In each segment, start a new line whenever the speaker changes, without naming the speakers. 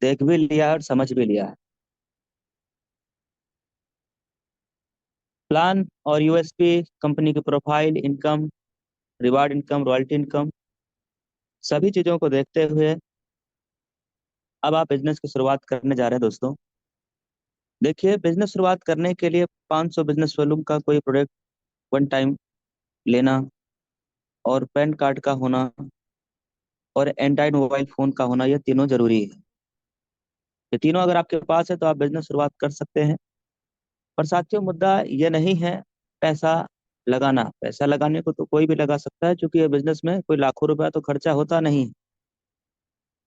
देख भी लिया है और समझ भी लिया है। प्लान और यूएसपी, कंपनी की profile, income, reward income, royalty income, सभी चीज़ों को देखते हुए अब आप बिजनेस की शुरुआत करने जा रहे हैं दोस्तों। देखिए, बिजनेस शुरुआत करने के लिए 500 बिजनेस वॉल्यूम का कोई प्रोडक्ट वन टाइम लेना, और पैन कार्ड का होना, और एंड्रॉइड मोबाइल फोन का होना, ये तीनों जरूरी है। ये तीनों अगर आपके पास है तो आप बिजनेस शुरुआत कर सकते हैं। पर साथियों, मुद्दा ये नहीं है पैसा लगाना। पैसा लगाने को तो कोई भी लगा सकता है, क्योंकि ये बिजनेस में कोई लाखों रुपया तो खर्चा होता नहीं।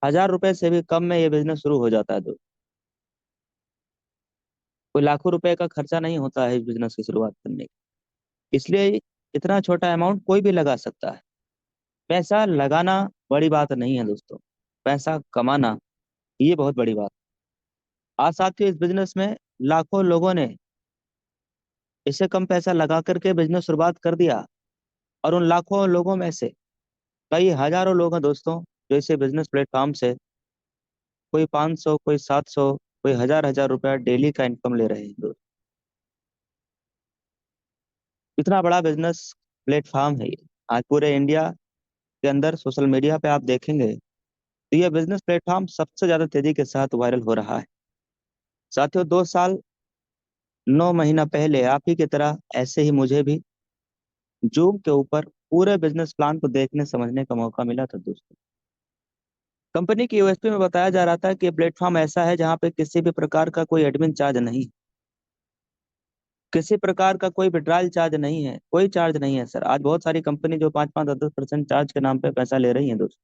1000 रुपए से भी कम में ये बिजनेस शुरू हो जाता है। तो कोई लाखों रुपए का खर्चा नहीं होता है इस बिजनेस की शुरुआत करने की। इसलिए इतना छोटा अमाउंट कोई भी लगा सकता है। पैसा लगाना बड़ी बात नहीं है दोस्तों, पैसा कमाना ये बहुत बड़ी बात। आज साथियों, इस बिजनेस में लाखों लोगों ने इससे कम पैसा लगा करके बिजनेस शुरुआत कर दिया, और उन लाखों लोगों में से कई हजारों लोग हैं दोस्तों जो इसे बिजनेस प्लेटफॉर्म से कोई 500, कोई 700, कोई हजार हजार रुपया डेली का इनकम ले रहे हैं दोस्त। इतना बड़ा बिजनेस प्लेटफॉर्म है ये। आज पूरे इंडिया के अंदर सोशल मीडिया पे आप देखेंगे तो ये बिजनेस प्लेटफॉर्म सबसे ज्यादा तेजी के साथ वायरल हो रहा है। साथियों, 2 साल 9 महीना पहले आप ही की तरह ऐसे ही मुझे भी जूम के ऊपर पूरे बिजनेस प्लान को देखने समझने का मौका मिला था दोस्तों। कंपनी की यूएसपी में बताया जा रहा था कि प्लेटफॉर्म ऐसा है जहां पे किसी भी प्रकार का कोई एडमिन चार्ज नहीं, किसी प्रकार का कोई विड्रॉल चार्ज नहीं है, कोई चार्ज नहीं है सर। आज बहुत सारी कंपनी जो 5-5, 10-10% चार्ज के नाम पे पैसा ले रही है दोस्त।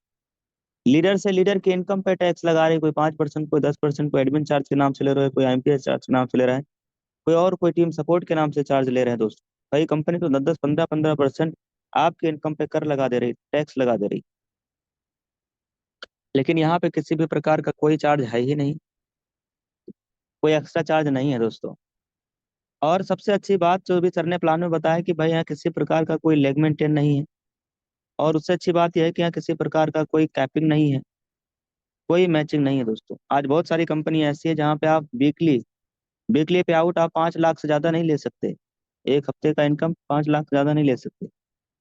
लीडर से लीडर की इनकम पे टैक्स लगा रही है, कोई 5%, कोई 10%, कोई एडमिन चार्ज के नाम से ले रहा है, कोई आईएमपीएस चार्ज के नाम से ले रहा है, कोई और कोई टीम सपोर्ट के नाम से चार्ज ले रहे हैं दोस्त। कई कंपनी तो 10-10, 15-15% आपके इनकम पे कर लगा दे रही, टैक्स लगा दे रही। लेकिन यहाँ पे किसी भी प्रकार का कोई चार्ज है ही नहीं, कोई एक्स्ट्रा चार्ज नहीं है दोस्तों। और सबसे अच्छी बात जो भी सर ने प्लान में बताया कि भाई यहाँ किसी प्रकार का कोई लेग मेंटेन नहीं है। और उससे अच्छी बात यह है कि यहाँ किसी प्रकार का कोई कैपिंग नहीं है, कोई मैचिंग नहीं है दोस्तों। आज बहुत सारी कंपनी ऐसी है जहाँ पे आप वीकली वीकली पे आउट आप 5 लाख से ज्यादा नहीं ले सकते। एक हफ्ते का इनकम 5 लाख से ज्यादा नहीं ले सकते।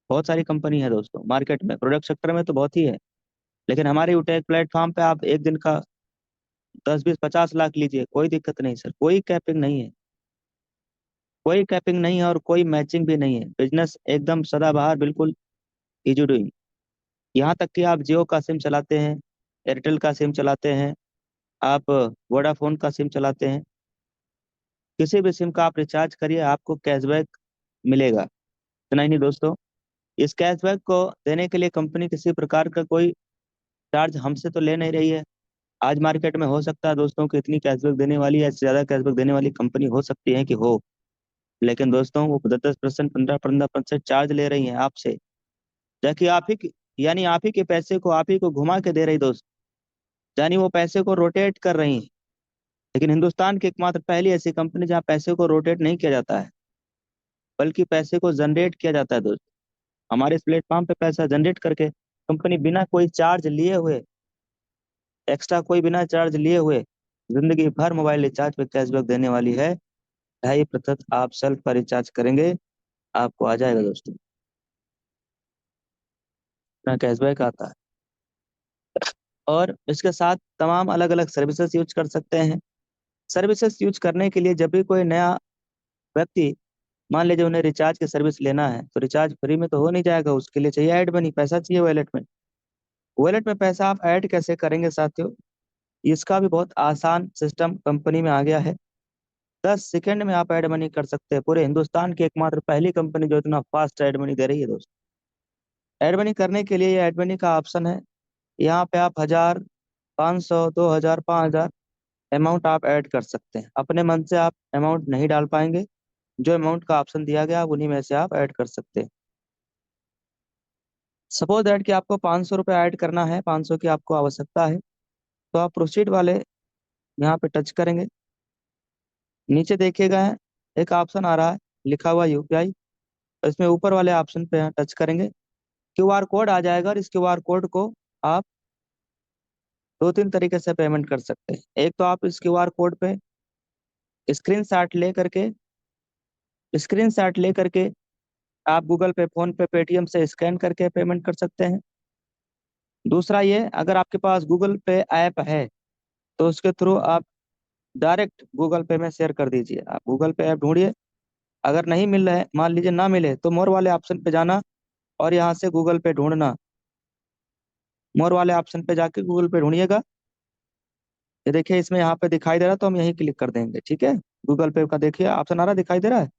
बहुत सारी कंपनी है दोस्तों मार्केट में, प्रोडक्ट सेक्टर में तो बहुत ही है। लेकिन हमारे यूटेक प्लेटफॉर्म पे आप एक दिन का 10, 20, 50 लाख लीजिए, कोई दिक्कत नहीं सर। कोई कैपिंग नहीं है, कोई कैपिंग नहीं है, और कोई मैचिंग भी नहीं है। बिजनेस एकदम सदाबहार, बिल्कुल इजी डूइंग। यहाँ तक कि आप जियो का सिम चलाते हैं, एयरटेल का सिम चलाते हैं, आप वोडाफोन का सिम चलाते हैं, किसी भी सिम का आप रिचार्ज करिए आपको कैशबैक मिलेगा। इतना ही नहीं दोस्तों, इस कैशबैक को देने के लिए कंपनी किसी प्रकार का कोई चार्ज हमसे तो ले नहीं रही है। आज मार्केट में हो सकता है दोस्तों कि इतनी कैशबैक देने वाली या इससे ज्यादा कैशबैक देने वाली कंपनी हो सकती है कि हो। लेकिन दोस्तों वो 10-10%, 15-15% चार्ज ले रही है आपसे, ताकि आप ही यानी आप ही के पैसे को आप ही को घुमा के दे रही दोस्त। यानी वो पैसे को रोटेट कर रही है। लेकिन हिंदुस्तान की एकमात्र पहली ऐसी कंपनी जहाँ पैसे को रोटेट नहीं किया जाता है, बल्कि पैसे को जनरेट किया जाता है दोस्त। हमारे इस प्लेटफॉर्म पे पैसा जनरेट करके कंपनी बिना कोई चार्ज लिए हुए, एक्स्ट्रा कोई बिना चार्ज लिए हुए, जिंदगी भर मोबाइल रिचार्ज पे कैशबैक देने वाली है। 2.5% आप सेल्फ का रिचार्ज करेंगे, आपको आ जाएगा दोस्तों, इतना कैशबैक आता है। और इसके साथ तमाम अलग अलग सर्विसेज यूज कर सकते हैं। सर्विसेज यूज करने के लिए जब भी कोई नया व्यक्ति, मान लीजिए उन्हें रिचार्ज की सर्विस लेना है, तो रिचार्ज फ्री में तो हो नहीं जाएगा, उसके लिए चाहिए ऐड मनी, पैसा चाहिए वॉलेट में। वॉलेट में पैसा आप ऐड कैसे करेंगे साथियों? इसका भी बहुत आसान सिस्टम कंपनी में आ गया है। 10 सेकंड में आप ऐड मनी कर सकते हैं। पूरे हिंदुस्तान की एकमात्र पहली कंपनी जो इतना फास्ट ऐड मनी दे रही है दोस्त। ऐड मनी करने के लिए ये ऐड मनी का ऑप्शन है। यहाँ पे आप 1000, 500, 2000, 5000 अमाउंट आप ऐड कर सकते हैं। अपने मन से आप अमाउंट नहीं डाल पाएंगे, जो अमाउंट का ऑप्शन दिया गया आप उन्हीं में से आप ऐड कर सकते हैं। सपोज दैट कि आपको 500 रुपये ऐड करना है, 500 की आपको आवश्यकता है, तो आप प्रोसीड वाले यहाँ पे टच करेंगे। नीचे देखिएगा एक ऑप्शन आ रहा है लिखा हुआ यूपीआई, इसमें ऊपर वाले ऑप्शन पे यहाँ टच करेंगे, क्यूआर कोड आ जाएगा, और इस क्यूआर कोड को आप दो तीन तरीके से पेमेंट कर सकते हैं। एक तो आप इस क्यूआर कोड पे स्क्रीन शॉट ले करके आप गूगल पे, फोन पे, पेटीएम से स्कैन करके पेमेंट कर सकते हैं। दूसरा ये, अगर आपके पास गूगल पे ऐप है तो उसके थ्रू आप डायरेक्ट गूगल पे में शेयर कर दीजिए। आप गूगल पे ऐप ढूंढिए, अगर नहीं मिल रहा है, मान लीजिए ना मिले, तो मोर वाले ऑप्शन पे जाना और यहाँ से गूगल पे ढूंढना। मोर वाले ऑप्शन पे जाके गूगल पे ढूंढिएगा। ये देखिए इसमें यहाँ पे दिखाई दे रहा है, तो हम यहीं क्लिक कर देंगे। ठीक है, गूगल पे का देखिए ऑप्शन आ रहा दिखाई दे रहा है,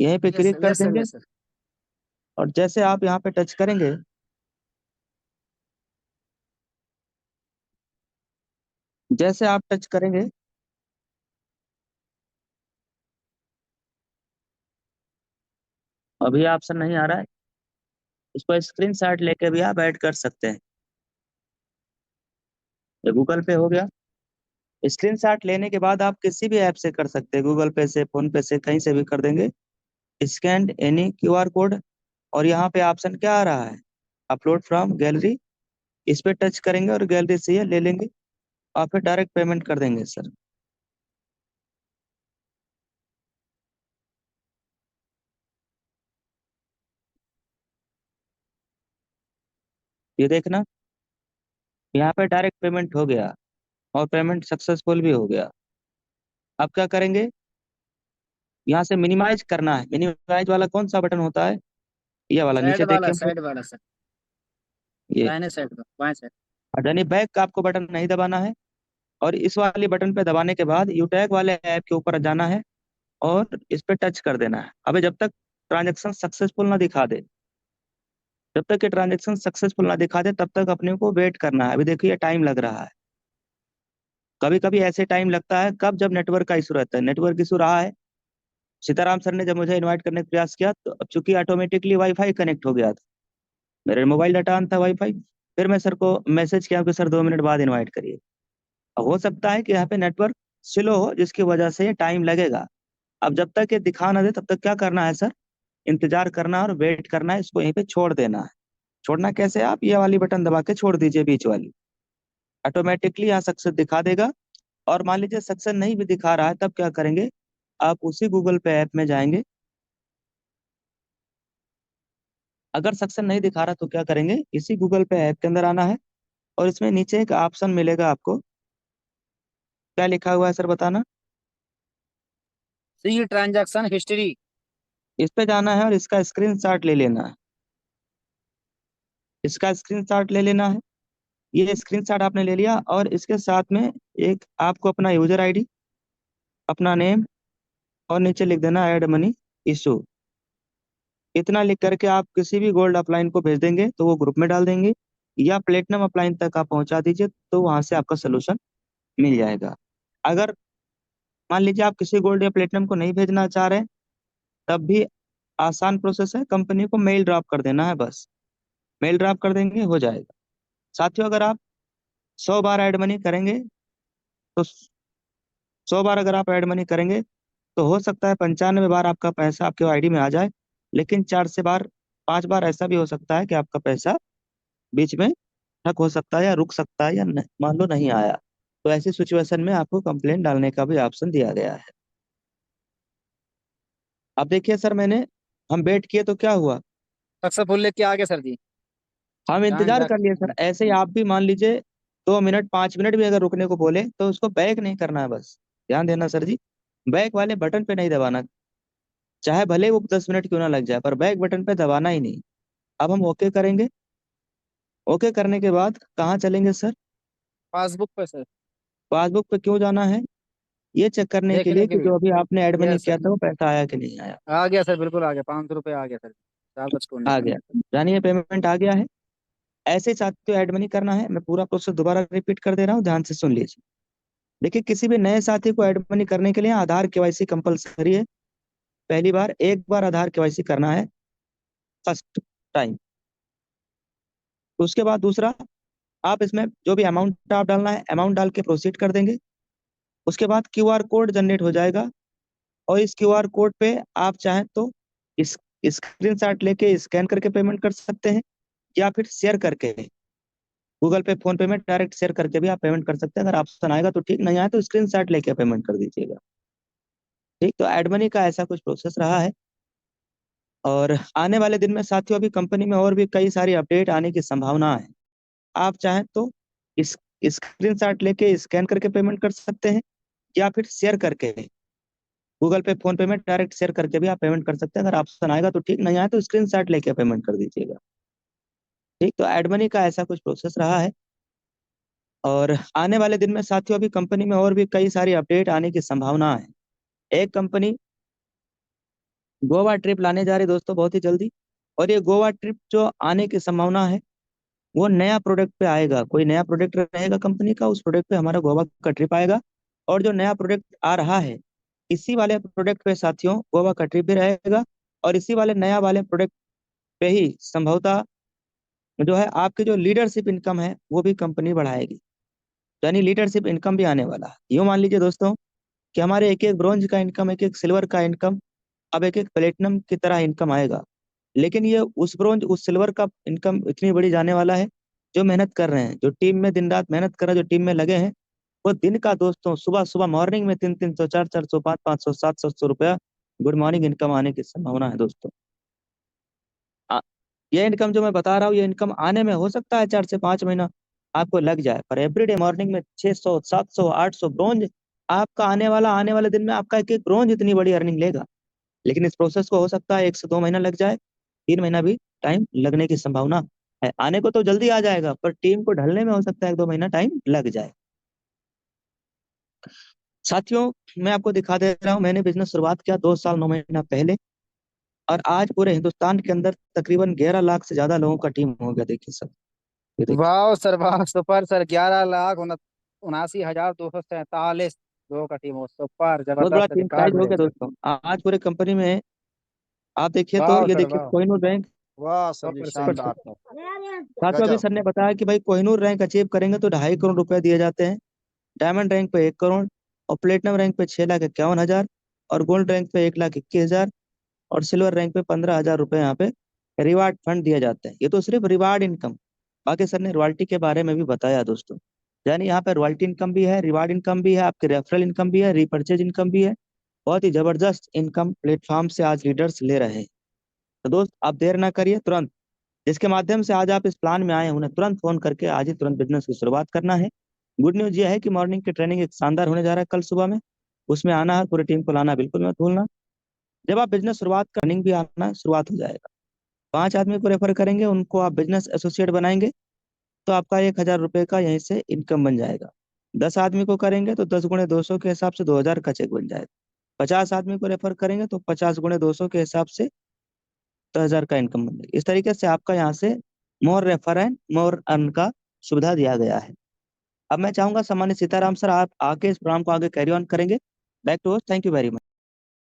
यहीं पे
यस
क्लिक
सर,
कर
यस सर,
देंगे।
Yes sir.
और जैसे आप यहाँ पे टच करेंगे, जैसे आप टच करेंगे, अभी ऑप्शन नहीं आ रहा है, इसको स्क्रीन शॉट लेके भी आप ऐड कर सकते हैं। ये गूगल पे हो गया। स्क्रीन शॉट लेने के बाद आप किसी भी ऐप से कर सकते हैं, गूगल पे से, फोन पे से, कहीं से भी कर देंगे। स्कैन एनी क्यूआर कोड, और यहाँ पे ऑप्शन क्या आ रहा है, अपलोड फ्रॉम गैलरी। इस पे टच करेंगे और गैलरी से ये ले लेंगे और फिर डायरेक्ट पेमेंट कर देंगे सर। ये देखना, यहाँ पे डायरेक्ट पेमेंट हो गया और पेमेंट सक्सेसफुल भी हो गया। अब क्या करेंगे, यहाँ से मिनिमाइज करना है। मिनिमाइज वाला कौन सा बटन होता है, ये वाला
साइड
नीचे
वाला,
देखिए हम लोग,
साइड वाला सर।
ये।
दाहिने साइड का, बाएं साइड।
यानी बैक का आपको बटन नहीं दबाना है, और इस वाले बटन पे दबाने के बाद यूटैग वाले ऐप के ऊपर जाना है और इस पे टच कर देना है। अबे जब तक ट्रांजैक्शन सक्सेसफुल ना दिखा दे, जब तक ये ट्रांजैक्शन सक्सेसफुल ना दिखा दे, तब तक अपने को वेट करना है। अभी देखिए टाइम लग रहा है। कभी कभी ऐसे टाइम लगता है, कब, जब नेटवर्क का इशू रहता है। नेटवर्क इशू रहा है, सीताराम सर ने जब मुझे इनवाइट करने का प्रयास किया, तो अब चूंकि ऑटोमेटिकली वाईफाई कनेक्ट हो गया था, मेरे मोबाइल डाटा ऑन था, वाईफाई। फिर मैं सर को मैसेज किया कि सर 2 मिनट बाद इनवाइट करिए। अब हो सकता है कि यहाँ पे नेटवर्क स्लो हो, जिसकी वजह से टाइम लगेगा। अब जब तक ये दिखा ना दे, तब तक क्या करना है सर, इंतजार करना और वेट करना है, इसको यहीं पे छोड़ देना है। छोड़ना कैसे, आप ये वाली बटन दबा के छोड़ दीजिए, बीच वाली, ऑटोमेटिकली यहाँ सक्सेस दिखा देगा। और मान लीजिए सक्सेस नहीं भी दिखा रहा है, तब क्या करेंगे, आप उसी गूगल पे ऐप में जाएंगे। अगर सक्सेस नहीं दिखा रहा तो क्या करेंगे, इसी गूगल पे ऐप के अंदर आना है, और इसमें नीचे एक ऑप्शन मिलेगा आपको, क्या लिखा हुआ है सर बताना।
सी ट्रांजैक्शन हिस्ट्री।
इस पे जाना है और इसका स्क्रीनशॉट ले लेना है। इसका स्क्रीनशॉट ले लेना है। ये स्क्रीनशॉट आपने ले लिया, और इसके साथ में एक आपको अपना यूजर आईडी, अपना नेम, और नीचे लिख देना ऐड मनी इशू। इतना लिख करके आप किसी भी गोल्ड अपलाइन को भेज देंगे, तो वो ग्रुप में डाल देंगे, या प्लेटिनम अपलाइन तक आप पहुंचा दीजिए, तो वहां से आपका सोल्यूशन मिल जाएगा। अगर मान लीजिए आप किसी गोल्ड या प्लेटिनम को नहीं भेजना चाह रहे हैं, तब भी आसान प्रोसेस है, कंपनी को मेल ड्रॉप कर देना है बस। मेल ड्रॉप कर देंगे, हो जाएगा। साथियों, अगर आप 100 बार ऐड मनी करेंगे, तो 100 बार अगर आप ऐड मनी करेंगे, तो हो सकता है 95 बार आपका पैसा आपके आईडी में आ जाए। लेकिन 5 बार ऐसा भी हो सकता है कि आपका पैसा बीच में ठक हो सकता है, या रुक सकता है, या मान लो नहीं आया। तो ऐसी सिचुएशन में आपको कंप्लेंट डालने का भी ऑप्शन दिया गया है। अब देखिए सर, हम वेट किए तो क्या हुआ,
सक्सेसफुल लेके आ गया सर जी।
हम
जहाँ
इंतजार
जा।
कर लिए सर। ऐसे ही आप भी मान लीजिए 2 मिनट, 5 मिनट भी अगर रुकने को बोले, तो उसको बैक नहीं करना है बस। ध्यान देना सर जी, बैक वाले बटन पे नहीं दबाना, चाहे भले वो 10 मिनट क्यों ना लग जाए, पर बैक बटन पे दबाना ही नहीं। अब हम ओके करेंगे। ओके करने के बाद कहाँ चलेंगे सर,
पासबुक पे सर।
पासबुक पे क्यों जाना है, ये चेक करने के
देखने
लिए
के
कि
लिए।
जो अभी आपने ऐड मनी
यस
किया
सर।
था वो पैसा आया कि नहीं आया।
आ गया सर, बिल्कुल आ गया, 500 रुपये आ गया सर। कागज खोलने
आ
पे।
गया, यानी ये पेमेंट आ गया है। ऐसे ही साथियों ऐड मनी करना है, मैं पूरा प्रोसेस दोबारा रिपीट कर दे रहा हूँ, ध्यान से सुन लीजिए। देखिए, किसी भी नए साथी को ऐड मनी करने के लिए आधार केवाईसी कंपलसरी है। पहली बार एक बार आधार केवाईसी करना है, फर्स्ट टाइम। उसके बाद दूसरा, आप इसमें जो भी अमाउंट आप डालना है, अमाउंट डाल के प्रोसीड कर देंगे। उसके बाद क्यूआर कोड जनरेट हो जाएगा, और इस क्यूआर कोड पे आप चाहें तो इस स्क्रीन शॉट लेके स्कैन करके पेमेंट कर सकते हैं, या फिर शेयर करके गूगल पे, फोन पे में डायरेक्ट शेयर करके भी आप पेमेंट कर सकते हैं। अगर ऑप्शन आएगा तो ठीक, नहीं आए तो स्क्रीन शॉट लेके पेमेंट कर दीजिएगा। ठीक, तो एड मनी का ऐसा कुछ प्रोसेस रहा है। और आने वाले दिन में साथियों अभी कंपनी में और भी कई सारी अपडेट आने की संभावना है। आप चाहें तो इस स्क्रीन शॉट लेके स्कैन करके पेमेंट कर सकते हैं, या फिर शेयर करके गूगल पे, फोन पे में डायरेक्ट शेयर करके भी आप पेमेंट कर सकते हैं। अगर ऑप्शन आएगा तो ठीक, नहीं आए तो स्क्रीन शॉट लेके पेमेंट कर दीजिएगा। ठीक, तो एड मनी का ऐसा कुछ प्रोसेस रहा है। और आने वाले दिन में साथियों अभी कंपनी में और भी कई सारी अपडेट आने की संभावना है। एक कंपनी गोवा ट्रिप लाने जा रही है दोस्तों बहुत ही जल्दी। और ये गोवा ट्रिप जो आने की संभावना है, वो नया प्रोडक्ट पे आएगा। कोई नया प्रोडक्ट रहेगा कंपनी का, उस प्रोडक्ट पे हमारा गोवा का ट्रिप आएगा। और जो नया प्रोडक्ट आ रहा है, इसी वाले प्रोडक्ट पे साथियों गोवा का ट्रिप भी रहेगा। और इसी वाले नया वाले प्रोडक्ट पे ही संभवतः जो है आपकी जो लीडरशिप इनकम है वो भी कंपनी बढ़ाएगी। यानी लीडरशिप इनकम भी आने वाला है। यूँ मान लीजिए दोस्तों कि हमारे एक एक ब्रॉन्ज का इनकम, एक एक सिल्वर का इनकम, अब एक एक प्लेटिनम की तरह इनकम आएगा। लेकिन ये उस ब्रॉन्ज उस सिल्वर का इनकम इतनी बड़ी जाने वाला है, जो मेहनत कर रहे हैं, जो टीम में दिन रात मेहनत कर रहे हैं, जो टीम में लगे हैं, वो दिन का दोस्तों सुबह सुबह मॉर्निंग में 300 300 400 500 500 रुपया गुड मॉर्निंग इनकम आने की संभावना है दोस्तों। आ, ये इनकम जो मैं बता रहा हूँ, ये इनकम आने में हो सकता है 4 से 5 महीना आपको लग जाए, पर एवरीडे मॉर्निंग में 600 700 800 ब्रॉन्ज आपका आने वाले दिन में आपका एक एक ब्रॉन्ज इतनी बड़ी अर्निंग लेगा। लेकिन इस प्रोसेस को हो सकता है 1 से 2 महीना लग जाए, 3 महीना भी टाइम लगने की संभावना है। आने को तो जल्दी आ जाएगा, पर टीम को ढलने में हो सकता है 1 2 महीना टाइम लग जाए। साथियों, मैं आपको दिखा दे रहा हूँ, मैंने बिजनेस शुरुआत किया 2 साल 9 महीना पहले, और आज पूरे हिंदुस्तान के अंदर तकरीबन 11 लाख से ज्यादा लोगों का टीम हो गया। देखिए सर, ये देखिए।
वाह सर, वाह, सुपर सर। 11,79,247 लोगों का टीम हो। सुपर,
बहुत बड़ा
जबरदस्त,
टीम
रिकॉर्ड
साइज हो
ब्रेक
गया
सर।
दोस्तों। आज पूरे कंपनी में आप देखिए तो,
वाह
ये
सर,
देखिए
वाह।
कोहिनूर बैंक।
100%।
साथियों अभी सर ने बताया कि भाई कोहिनूर रैंक अचीव करेंगे तो 2.5 करोड़ रुपए दिए जाते हैं। डायमंड रैंक पे 1 करोड़, और प्लेटिनम रैंक पे 6,51,000, और गोल्ड रैंक पे 1,21,000, और सिल्वर रैंक पे 15,000 रुपए यहाँ पे रिवार्ड फंड दिए जाते हैं। ये तो सिर्फ रिवार्ड इनकम। बाकी सर ने रॉयल्टी के बारे में भी बताया दोस्तों। यानी यहाँ पे रॉयल्टी इनकम भी है, रिवार्ड इनकम भी है, आपके रेफरल इनकम भी है, रीपर्चेज इनकम भी है। बहुत ही जबरदस्त इनकम प्लेटफॉर्म से आज लीडर्स ले रहे हैं। तो दोस्त आप देर ना करिए, तुरंत जिसके माध्यम से आज आप इस प्लान में आए हैं, उन्हें तुरंत फोन करके आज ही तुरंत बिजनेस की शुरुआत करना है। गुड न्यूज ये है कि मॉर्निंग की ट्रेनिंग एक शानदार होने जा रहा है कल सुबह में। उसमें आना है, पूरी टीम को लाना बिल्कुल मत भूलना। जब आप बिजनेस शुरुआत कर, रनिंग भी आना शुरुआत हो जाएगा। 5 आदमी को रेफर करेंगे, उनको आप बिजनेस एसोसिएट बनाएंगे, तो आपका 1,000 रुपये का यहीं से इनकम बन जाएगा। 10 आदमी को करेंगे तो 10 × 200 के हिसाब से 2,000 का चेक बन जाएगा। 50 आदमी को रेफर करेंगे तो 50 × 200 के हिसाब से 10,000 का इनकम बन जाएगी। इस तरीके से आपका यहाँ से मोर रेफर एंड मोर अर्न का सुविधा दिया गया है। अब मैं चाहूंगा सम्मानित सीताराम सर, आप आके इस प्रोग्राम को आगे कैरी ऑन करेंगे। Back to host, thank you very much.